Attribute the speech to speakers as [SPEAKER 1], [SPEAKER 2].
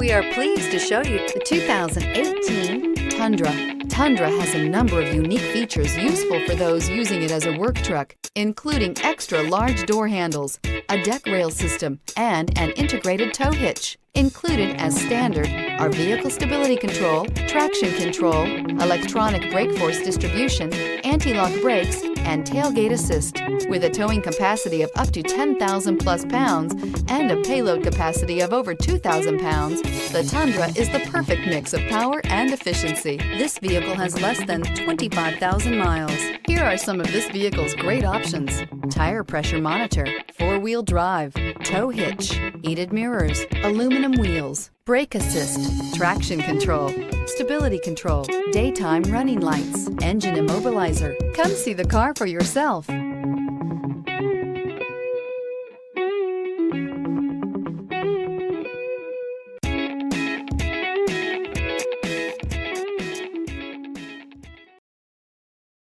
[SPEAKER 1] We are pleased to show you the 2018 Tundra. Tundra has a number of unique features useful for those using it as a work truck, including extra large door handles, a deck rail system, and an integrated tow hitch. Included as standard are vehicle stability control, traction control, electronic brake force distribution, anti-lock brakes, and tailgate assist. With a towing capacity of up to 10,000 plus pounds and a payload capacity of over 2,000 pounds, the Tundra is the perfect mix of power and efficiency. This vehicle has less than 25,000 miles. Here are some of this vehicle's great options: tire pressure monitor, four-wheel drive, tow hitch, heated mirrors, aluminum wheels, brake assist, traction control, stability control, daytime running lights, engine immobilizer. Come see the car for yourself.